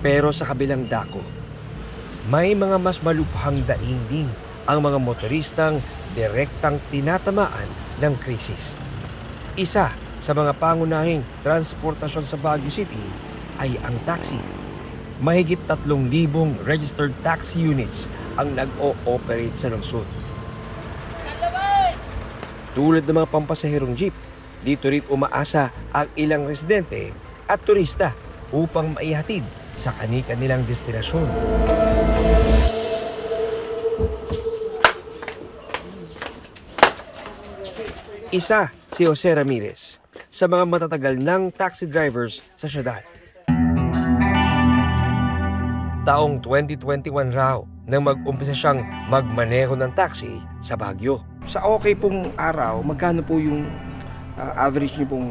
Pero sa kabilang dako, may mga mas malubhang daingding ang mga motoristang direktang tinatamaan ng krisis. Isa sa mga pangunahing transportasyon sa Baguio City ay ang taxi. Mahigit 3,000 registered taxi units ang nag-o-operate sa lungsod. Tulad ng mga pampasaherong jeep, dito rin umaasa ang ilang residente at turista upang maihatid sa kani-kanilang destinasyon. Isa si Jose Ramirez sa mga matatagal ng taxi drivers sa syudad. Taong 2021 raw nang mag-umpisa siyang magmaneho ng taxi sa Baguio. Sa okay pong araw, magkano po yung average niyo pong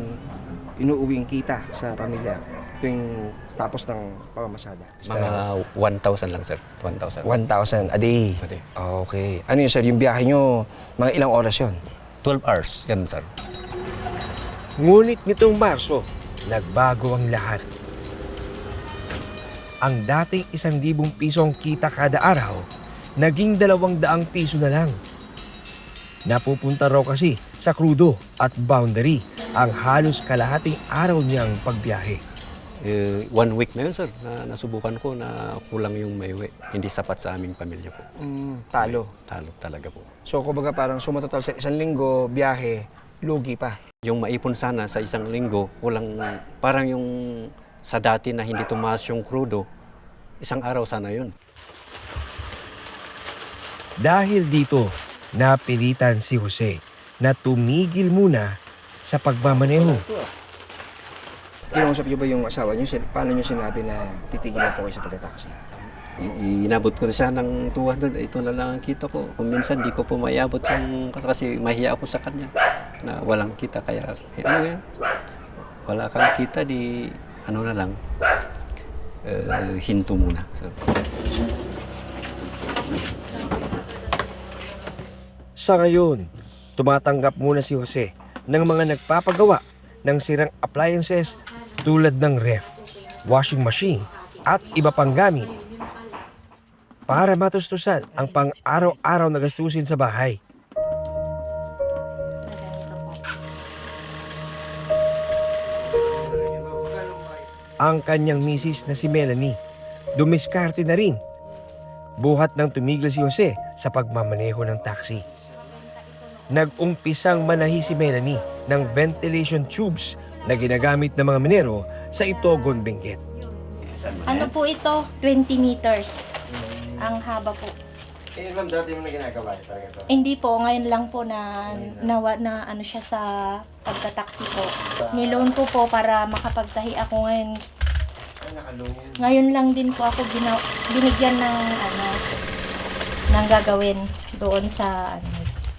inuuwing kita sa pamilya tuwing tapos ng pamamasada? Mga 1,000 lang, sir. 1,000. 1,000 a day? A day. Okay. Ano yun, sir? Yung biyahe nyo, mga ilang oras yun? 12 hours. Yan, sir. Ngunit nitong Marso, nagbago ang lahat. Ang dating 1,000 pisong kita kada araw, naging 200 piso na lang. Napupunta raw kasi sa crudo at boundary ang halos kalahating araw niyang pagbiyahe. 1 week na yun, sir. Na nasubukan ko na kulang yung maiwi. Hindi sapat sa aming pamilya po. Talo. Talo talaga po. So, kumbaga parang sumatotal sa 1 linggo, biyahe, lugi pa. Yung maipon sana sa 1 linggo, kulang parang yung sa dati na hindi tumaas yung crudo, 1 araw sana yun. Dahil dito, napilitan si Jose na tumigil muna sa pagmamaneho. Kinausap niyo ba yung asawa niyo? Paano niyo sinabi na titigil na po kayo sa pagka-taxi? Inabot ko na siya ng 200. Ito na lang ang kita ko. Kung minsan di ko po maiabot yung kasi mahiya ako sa kanya na walang kita. Kaya ano yan? Wala kang kita, di ano na lang, hinto muna. So, Sa ngayon, tumatanggap muna si Jose ng mga nagpapagawa ng sirang appliances tulad ng ref, washing machine at iba pang gamit para matustusan ang pang-araw-araw na gastusin sa bahay. Ang kanyang misis na si Melanie, dumiskarte na rin. Buhat nang tumigil si Jose sa pagmamaneho ng taxi. Nag-umpisang manahi si Melanie ng ventilation tubes na ginagamit ng mga minero sa Itogon, Benguet. Ano po ito? 20 meters. Ang haba po. Ma'am, dati mo na ginagawa talaga ito? Hindi po, ngayon lang po na ano siya sa pagta-taxi po. Niloan ko po para makapagtahi ako ngayon. Ngayon lang din po ako binigyan ng ng gagawin doon sa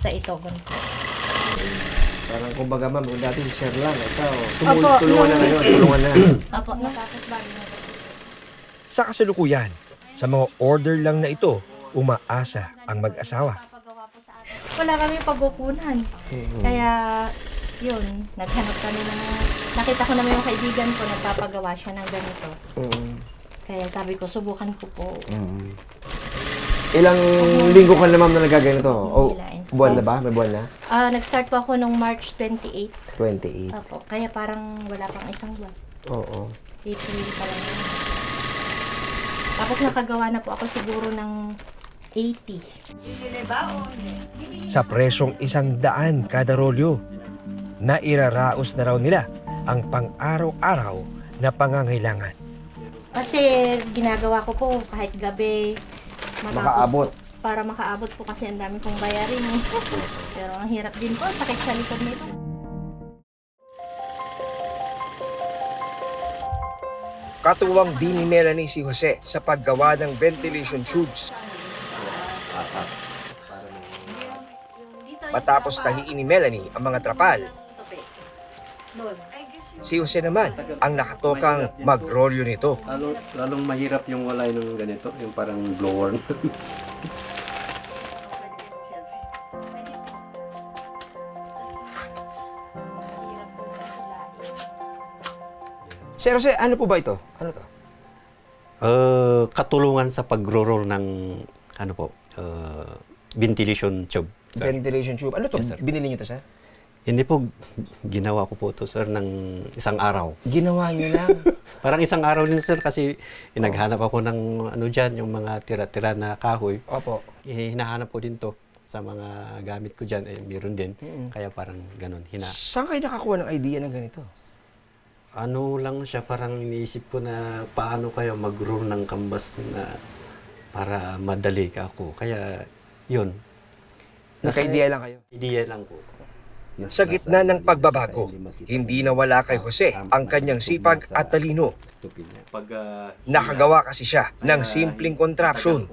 sa Itogon po. Parang kumbaga ma'am, dati share lang. Ito, Opo, tulungan na ngayon, tulungan na. Apo, natapos ba na po? Sa kasalukuyan, sa mga order lang na ito, umaasa ang mag-asawa. Wala kami pag-upunan. Kaya, yun, naghanap kami ng... Nakita ko naman yung kaibigan ko, nagpapagawa siya ng ganito. Kaya sabi ko, subukan ko po. Ilang linggo ka na ma'am na nagaganito? O Hilain. buwan na ba? May buwan na? Nag-start po ako nung March 28. 28. Opo, kaya parang wala pang isang buwan. Oo. April pa lang yun. Tapos nakagawa na po ako siguro ng 80. Sa presyong 100 kada rolyo, na iraraos na raw nila ang pang-araw-araw na pangangailangan. Kasi ginagawa ko po kahit gabi. Makaabot. Para makaabot po kasi ang dami kong bayarin. Pero ang hirap din po, sakit sa likod nito. Katuwang din ni Melanie si Jose sa paggawa ng ventilation tubes. Matapos tahiin ni Melanie ang mga trapal, si Jose naman ang nakatokang magrolyo nito. lalong mahirap yung wala yung ganito, yung parang blower. Sir Jose, ano po ba ito? Ano to? Katulungan sa pagro-roll ng ano po, ventilation tube. Sir. Ventilation tube. Ano to? Yes, sir. Binili niyo to, sir? Hindi po, ginawa ko po to sir ng isang araw. Ginawa niyo lang. Parang isang araw din sir kasi naghanap ako ng ano dyan, yung mga tira-tira na kahoy. Opo. Hinahanap ko din to sa mga gamit ko dyan. Meron din. Kaya parang ganun. Saan kayo nakakuha ng idea ng ganito? Ano lang siya, parang iniisip ko na paano kayo mag-roll ng kambas na para madali ka ako. Kaya yun. Naka-idea lang kayo? Idea lang po. Sa gitna ng pagbabago, hindi nawala kay Jose ang kanyang sipag at talino. Nakagawa kasi siya ng simpleng contraption,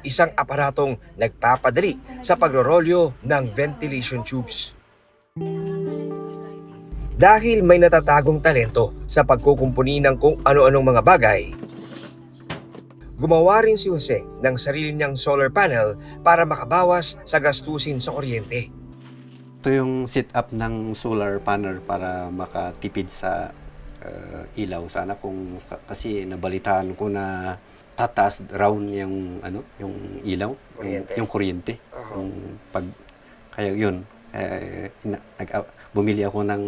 isang aparatong nagpapadali sa pagrorolyo ng ventilation tubes. Dahil may natatagong talento sa pagkukumpuni ng kung ano-anong mga bagay, gumawa rin si Jose ng sarili niyang solar panel para makabawas sa gastusin sa kuryente. Ito yung setup ng solar panel para makatipid sa ilaw. Sana kung kasi nabalitaan ko na tataas round yung ano, yung ilaw, Kuryente. yung kuryente. Yung kaya yun, bumili ako ng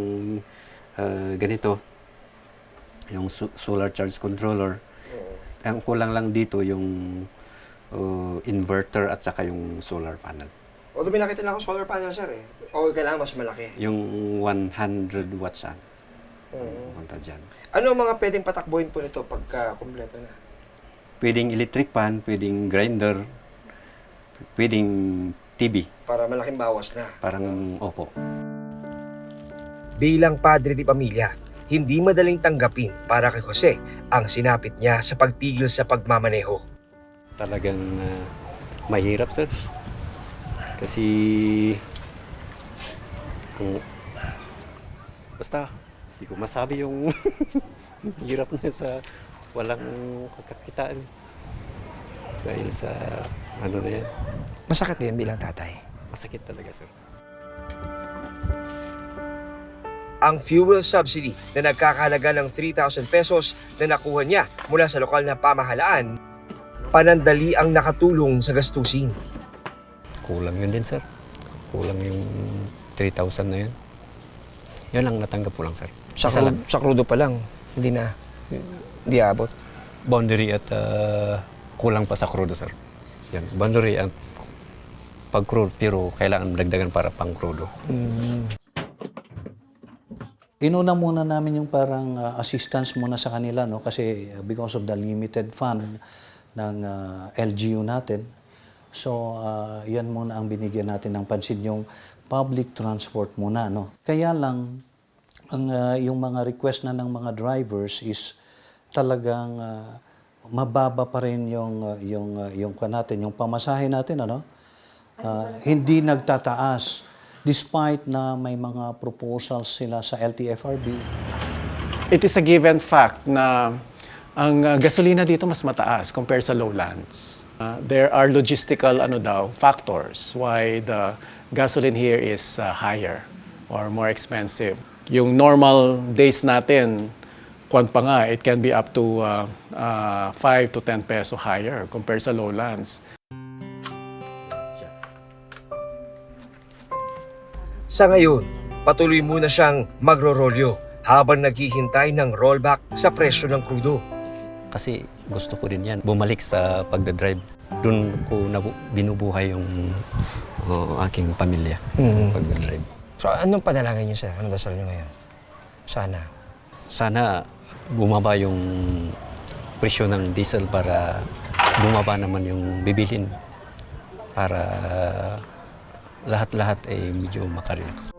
ganito, yung solar charge controller. Ang kulang lang dito yung inverter at saka yung solar panel. Although pinakita na ako solar panel, sir eh. O kailangan mas malaki. Yung 100 watts yan. Punta dyan. Ano ang mga pwedeng patakbuhin po nito pagka kumpleto na? Pwedeng electric pan, pwedeng grinder, pwedeng TV. Para malaking bawas na. Parang opo. Bilang padre di pamilya, hindi madaling tanggapin para kay Jose ang sinapit niya sa pagtigil sa pagmamaneho. Talagang mahirap, sir. Kasi basta hindi ko masabi yung hirap na sa walang kakakitaan. Dahil sa ano na yan. Masakit din bilang tatay. Masakit talaga, sir. Ang fuel subsidy na nagkakahalaga ng 3,000 pesos na nakuha niya mula sa lokal na pamahalaan, panandali ang nakatulong sa gastusin. Kulang yun din, sir. Kulang yung 3,000 na yun. Yan lang natanggap ko lang, sir. Isa lang. Sa krudo pa lang, hindi abot. Boundary at kulang pa sa crudo, sir. Yan, boundary at pag-crude, pero kailangan dagdagan para pang-crudo. Inuna muna namin yung parang assistance muna sa kanila, no? Kasi because of the limited fund ng LGU natin. So, yan muna ang binigyan natin ng pansin, yung public transport muna, no? Kaya lang, yung mga request na ng mga drivers is talagang mababa pa rin yung pamasahe natin, ano? Hindi nagtataas despite na may mga proposals sila sa LTFRB. It is a given fact na ang gasolina dito mas mataas compared sa lowlands. There are logistical factors why the gasoline here is higher or more expensive. Yung normal days natin, kwan pa nga, it can be up to 5 to 10 peso higher compared sa lowlands. Sa ngayon, patuloy muna siyang magrorolyo habang naghihintay ng rollback sa presyo ng krudo. Kasi gusto ko din yan, bumalik sa pagdadrive. Doon ko binubuhay yung aking pamilya, pagdadrive. So, anong panalangin niyo, sir? Anong dasal niyo ngayon? Sana bumaba yung presyo ng diesel para bumaba naman yung bibilhin para lahat-lahat ay medyo makarelax.